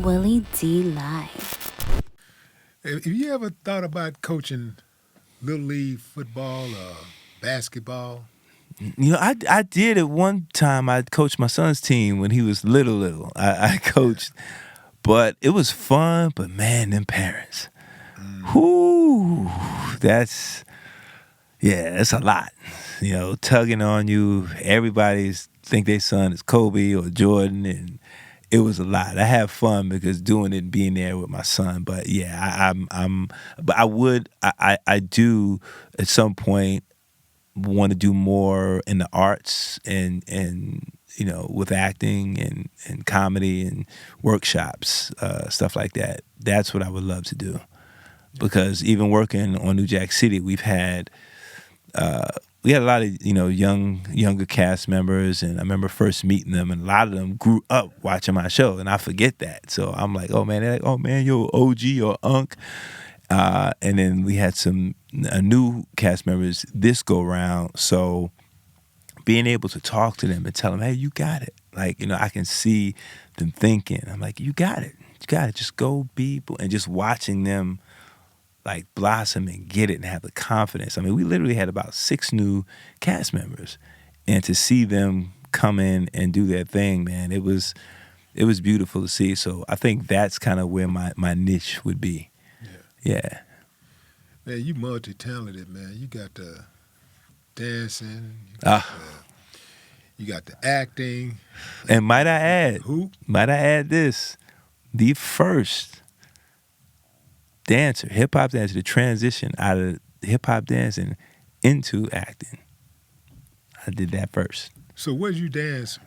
Willie D. Live. Have you ever thought about coaching little league football or basketball? I did at one time. I coached my son's team when he was little. I coached, but it was fun. But man, them parents, whoo, that's a lot. Tugging on you. Everybody's think their son is Kobe or Jordan, and it was a lot. I have fun because doing it and being there with my son. But yeah, I do at some point want to do more in the arts and with acting and comedy and workshops, stuff like that. That's what I would love to do. Because even working on New Jack City, we had a lot of younger cast members, and I remember first meeting them, and a lot of them grew up watching my show, and I forget that. So I'm like, oh man, they're like, oh man, yo, OG or Unc. And then we had some new cast members this go round. So being able to talk to them and tell them, hey, you got it. Like, I can see them thinking. I'm like, you got it. You got it. Just go be. And just watching them like blossom and get it and have the confidence. I mean, we literally had about 6 new cast members. And to see them come in and do their thing, man, it was beautiful to see. So I think that's kind of where my niche would be. Yeah. Man, you multi-talented, man. You got the dancing, you got the acting. And might I add this, the first dancer, hip-hop dancer, to transition out of hip-hop dancing into acting. I did that first. So what did you dance?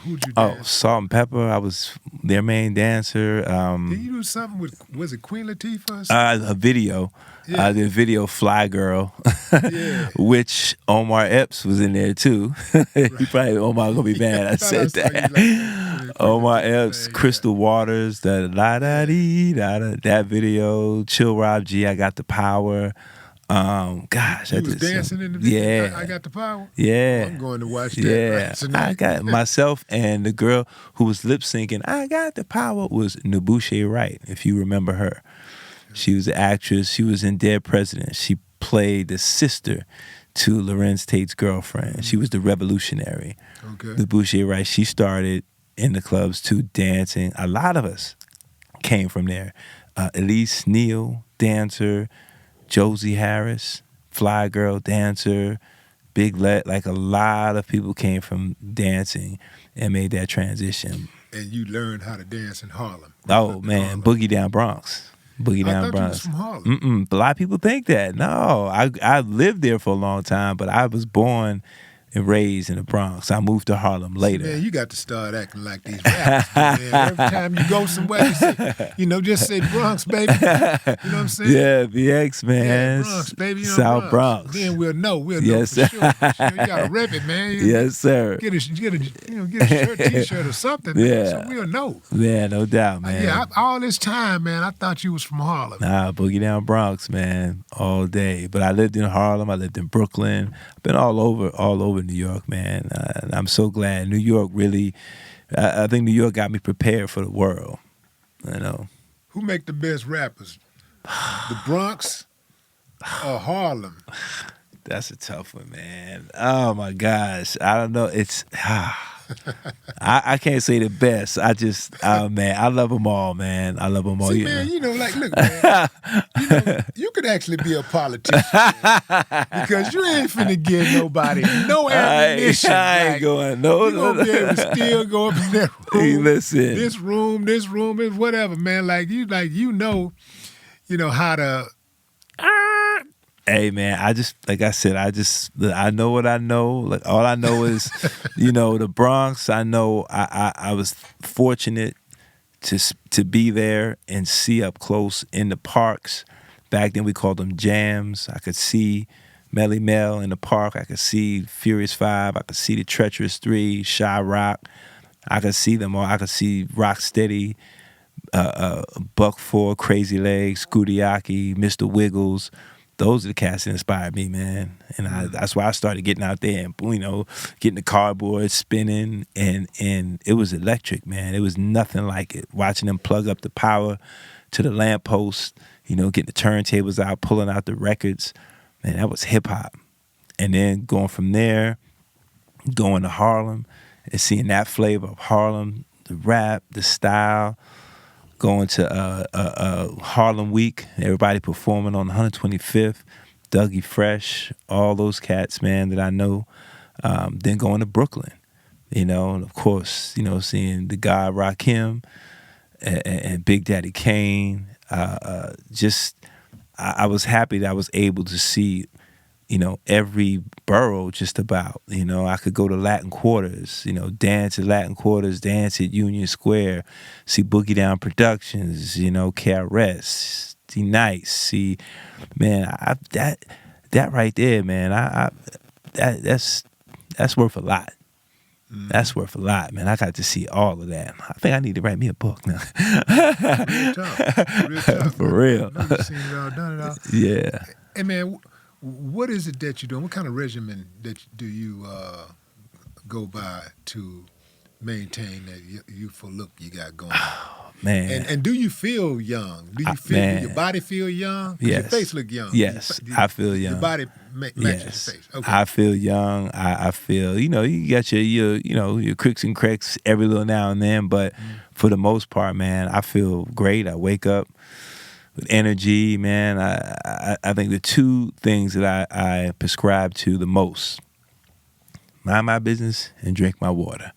Who'd you dance? Oh, Salt and Pepper. I was their main dancer. Did you do something with, was it Queen Latifah or something? A video. Yeah. I did a video, Fly Girl, Yeah. which Omar Epps was in there too. He probably, Omar gonna be mad I said that. Omar Epps, Crystal Waters, that video, Chill Rob G, I Got the Power. Gosh, you was dancing in the video. Yeah, I Got the Power. Yeah, I'm going to watch that. Yeah, right tonight. I got myself and the girl who was lip syncing. I Got the Power was Nabushe Wright, if you remember her. She was an actress. She was in Dead President. She played the sister to Lorenz Tate's girlfriend. She was the revolutionary. Okay. Nabushe Wright. She started in the clubs too, dancing. A lot of us came from there. Elise Neal, dancer. Josie Harris, Fly Girl, dancer, Big Let, like a lot of people came from dancing and made that transition. And you learned how to dance in Harlem. Oh man, Harlem. Boogie Down Bronx. Boogie Down I thought Bronx. You was from Harlem. A lot of people think that. No, I lived there for a long time, but I was born and raised in the Bronx. I moved to Harlem later. See, man, you got to start acting like these rappers, man. Every time you go somewhere, you say, just say Bronx, baby. You know what I'm saying? Yeah, BX, man. Yeah, Bronx, baby. South Bronx. Then we'll know. Yes, for sure. For sure. You got to rep it, man. Yes, sir. Get a shirt, T-shirt or something, man, Yeah. so we'll know. Yeah, no doubt, man. All this time, man, I thought you was from Harlem. Nah, Boogie Down Bronx, man, all day. But I lived in Harlem. I lived in Brooklyn. I've been all over New York, man. And I'm so glad. New York really, I think New York got me prepared for the world. Who make the best rappers? The Bronx or Harlem? That's a tough one, man. Oh my gosh, I don't know. It's I can't say the best. I just, man, I love them all, man. I love them all. See, man, look, man, you could actually be a politician, man, because you ain't finna give nobody no ammunition. I ain't going, no. You gonna be able to still go up in that room. Hey, listen. This room is whatever, man. You know how to. Hey man, like I said, I know what I know. Like all I know is, the Bronx. I know I was fortunate to be there and see up close in the parks. Back then we called them jams. I could see Melly Mel in the park. I could see Furious 5. I could see the Treacherous 3, Shy Rock. I could see them all. I could see Rocksteady, Buck 4, Crazy Legs, Scooty Aki, Mr. Wiggles. those are the cats that inspired me, man. And that's why I started getting out there and, getting the cardboard, spinning, and it was electric, man. It was nothing like it. Watching them plug up the power to the lamppost, getting the turntables out, pulling out the records. Man, that was hip-hop. And then going from there, going to Harlem and seeing that flavor of Harlem, the rap, the style, going to Harlem Week, everybody performing on 125th, Dougie Fresh, all those cats, man, that I know. Then going to Brooklyn, and of course, seeing the guy Rakim and Big Daddy Kane. I was happy that I was able to see, every borough just about. I could go to Latin Quarters, dance at Latin Quarters, dance at Union Square, see Boogie Down Productions, KRS, see Nice, see, man, that right there, man, that's worth a lot. That's worth a lot, man. I got to see all of that. I think I need to write me a book now. Real tough. For real. No, you've seen it all, done it all. Yeah. And man, what is it that you're doing? What kind of regimen do you go by to maintain that youthful look you got going on? Man. And do you feel young? Do you feel do your body feel young? 'Cause yes. your face look young. Yes, I feel young. Your body matches your face. Okay. I feel young. I feel, you got your cricks and cracks every little now and then, but for the most part, man, I feel great. I wake up with energy, man. I think the two things that I prescribe to the most: mind my business and drink my water.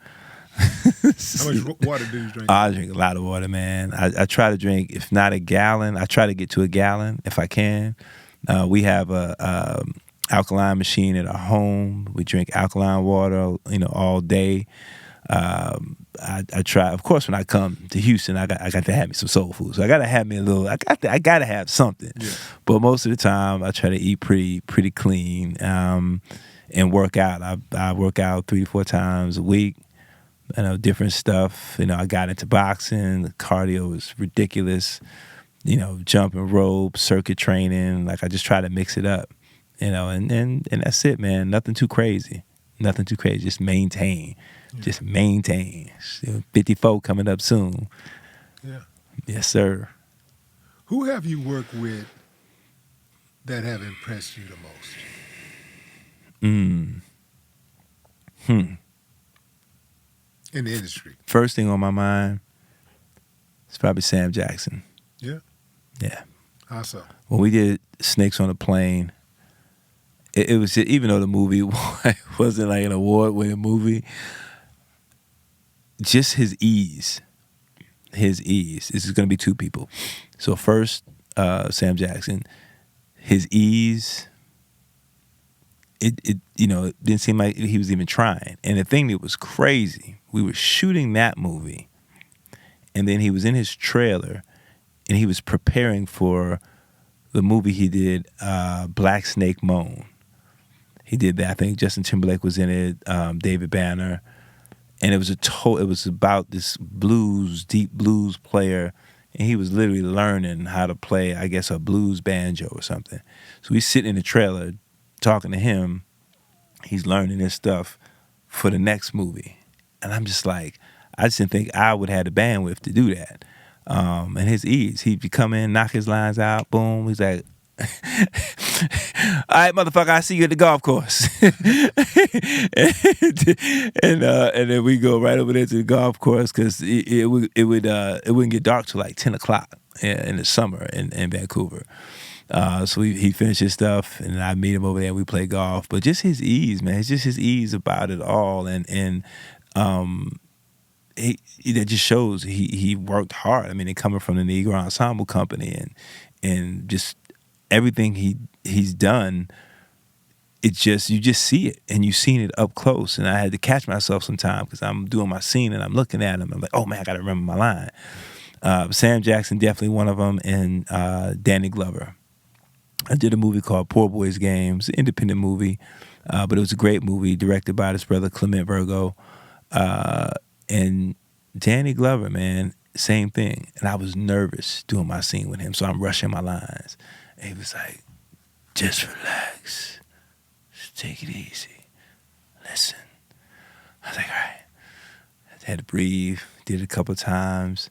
How much water do you drink? I drink a lot of water, man. I try to drink, if not a gallon, I try to get to a gallon if I can. We have a alkaline machine at our home. We drink alkaline water, all day. I try, of course, when I come to Houston, I got to have me some soul food. So I got to have me a little. I got to have something. Yeah. But most of the time, I try to eat pretty clean and work out. I work out 3 to 4 times a week. Different stuff. I got into boxing. The cardio was ridiculous. Jumping rope, circuit training. Like, I just try to mix it up. And that's it, man. Nothing too crazy. Nothing too crazy. Just maintain. Yeah. Just maintain. 54 coming up soon. Yeah. Yes, sir. Who have you worked with that have impressed you the most? In the industry. First thing on my mind is probably Sam Jackson. Yeah? Yeah. How so? When we did Snakes on a Plane, it was just, even though the movie wasn't like an award-winning movie, just his ease. His ease. This is going to be 2 people. So first, Sam Jackson, his ease. It didn't seem like he was even trying. And the thing that was crazy, we were shooting that movie, and then he was in his trailer, and he was preparing for the movie he did, Black Snake Moan. He did that. I think Justin Timberlake was in it, David Banner, and it was about this deep blues player, and he was literally learning how to play, I guess, a blues banjo or something. So he's sitting in the trailer talking to him. He's learning this stuff for the next movie. And I'm just like, I just didn't think I would have the bandwidth to do that. And his ease, he'd come in, knock his lines out, boom. He's like, all right, motherfucker, I see you at the golf course. and then we go right over there to the golf course, because it wouldn't get dark till like 10 o'clock in the summer in Vancouver. So he finished his stuff, and I meet him over there, and we play golf. But just his ease, man. It's just his ease about it all. And that just shows he worked hard. I mean, coming from the Negro Ensemble Company and just everything he's done, you just see it, and you've seen it up close. And I had to catch myself sometime, because I'm doing my scene and I'm looking at him. I'm like, oh man, I got to remember my line. Sam Jackson, definitely one of them, and Danny Glover. I did a movie called Poor Boys Games, an independent movie, but it was a great movie, directed by his brother Clement Virgo. And Danny Glover, man, same thing. And I was nervous doing my scene with him, so I'm rushing my lines. And he was like, just relax. Just take it easy. Listen. I was like, all right. I had to breathe. Did it a couple times.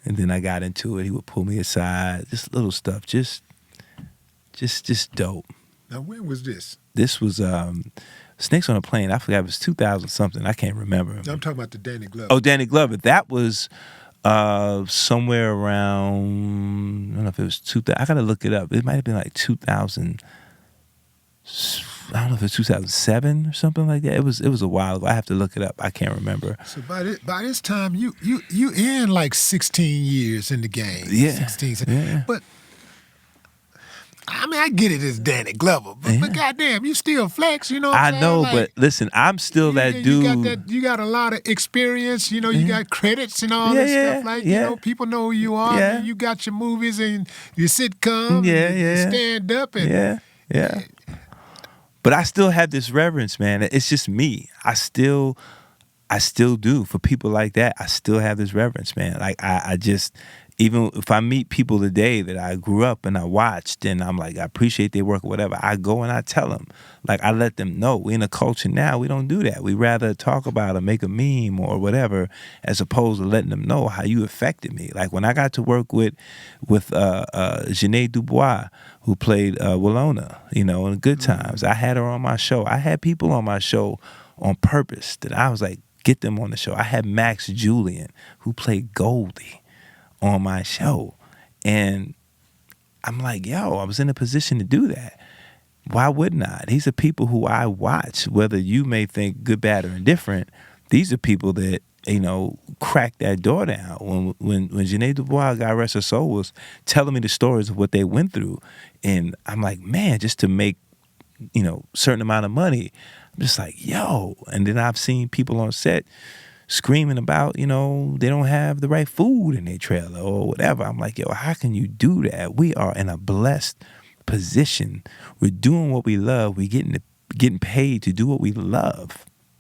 And then I got into it. He would pull me aside. Just little stuff. Just dope. Now, when was this? This was Snakes on a Plane. I forgot, it was 2000 something. I can't remember. I'm talking about the Danny Glover. Oh, Danny Glover. That was somewhere around, I don't know if it was 2000. I got to look it up. It might have been like 2000. I don't know if it was 2007 or something like that. It was a while ago. I have to look it up. I can't remember. So by this time, you in like 16 years in the game. Yeah. 16. Yeah. But I mean, I get it as Danny Glover, but goddamn, you still flex, you know what I'm I know, saying? but listen, I'm still that dude. You got a lot of experience, you know, you got credits and all this stuff. Like, you know, people know who you are. Yeah. You got your movies and your sitcom, and your stand up. And, Yeah. But I still have this reverence, man. It's just me. I still do. For people like that, I still have this reverence, man. Like, I just, even if I meet people today that I grew up and I watched and I'm like, I appreciate their work or whatever, I go and I tell them. Like, I let them know. We're in a culture now, we don't do that. We rather talk about or make a meme or whatever as opposed to letting them know how you affected me. Like, when I got to work with Janae Dubois, who played Willona, you know, in Good Times. I had her on my show. I had people on my show on purpose that I was like, get them on the show. I had Max Julian, who played Goldie, on my show. And I'm like, yo, I was in a position to do that. Why wouldn't I? These are people who I watch, whether you may think good, bad, or indifferent. These are people that, you know, cracked that door down. When Janae Dubois, God rest her soul, was telling me the stories of what they went through. And I'm like, man, just to make, you know, certain amount of money, I'm just like, yo. And then I've seen people on set screaming about, you know, they don't have the right food in their trailer or whatever. I'm like, yo, how can you do that? We are in a blessed position. We're doing what we love. We're getting paid to do what we love.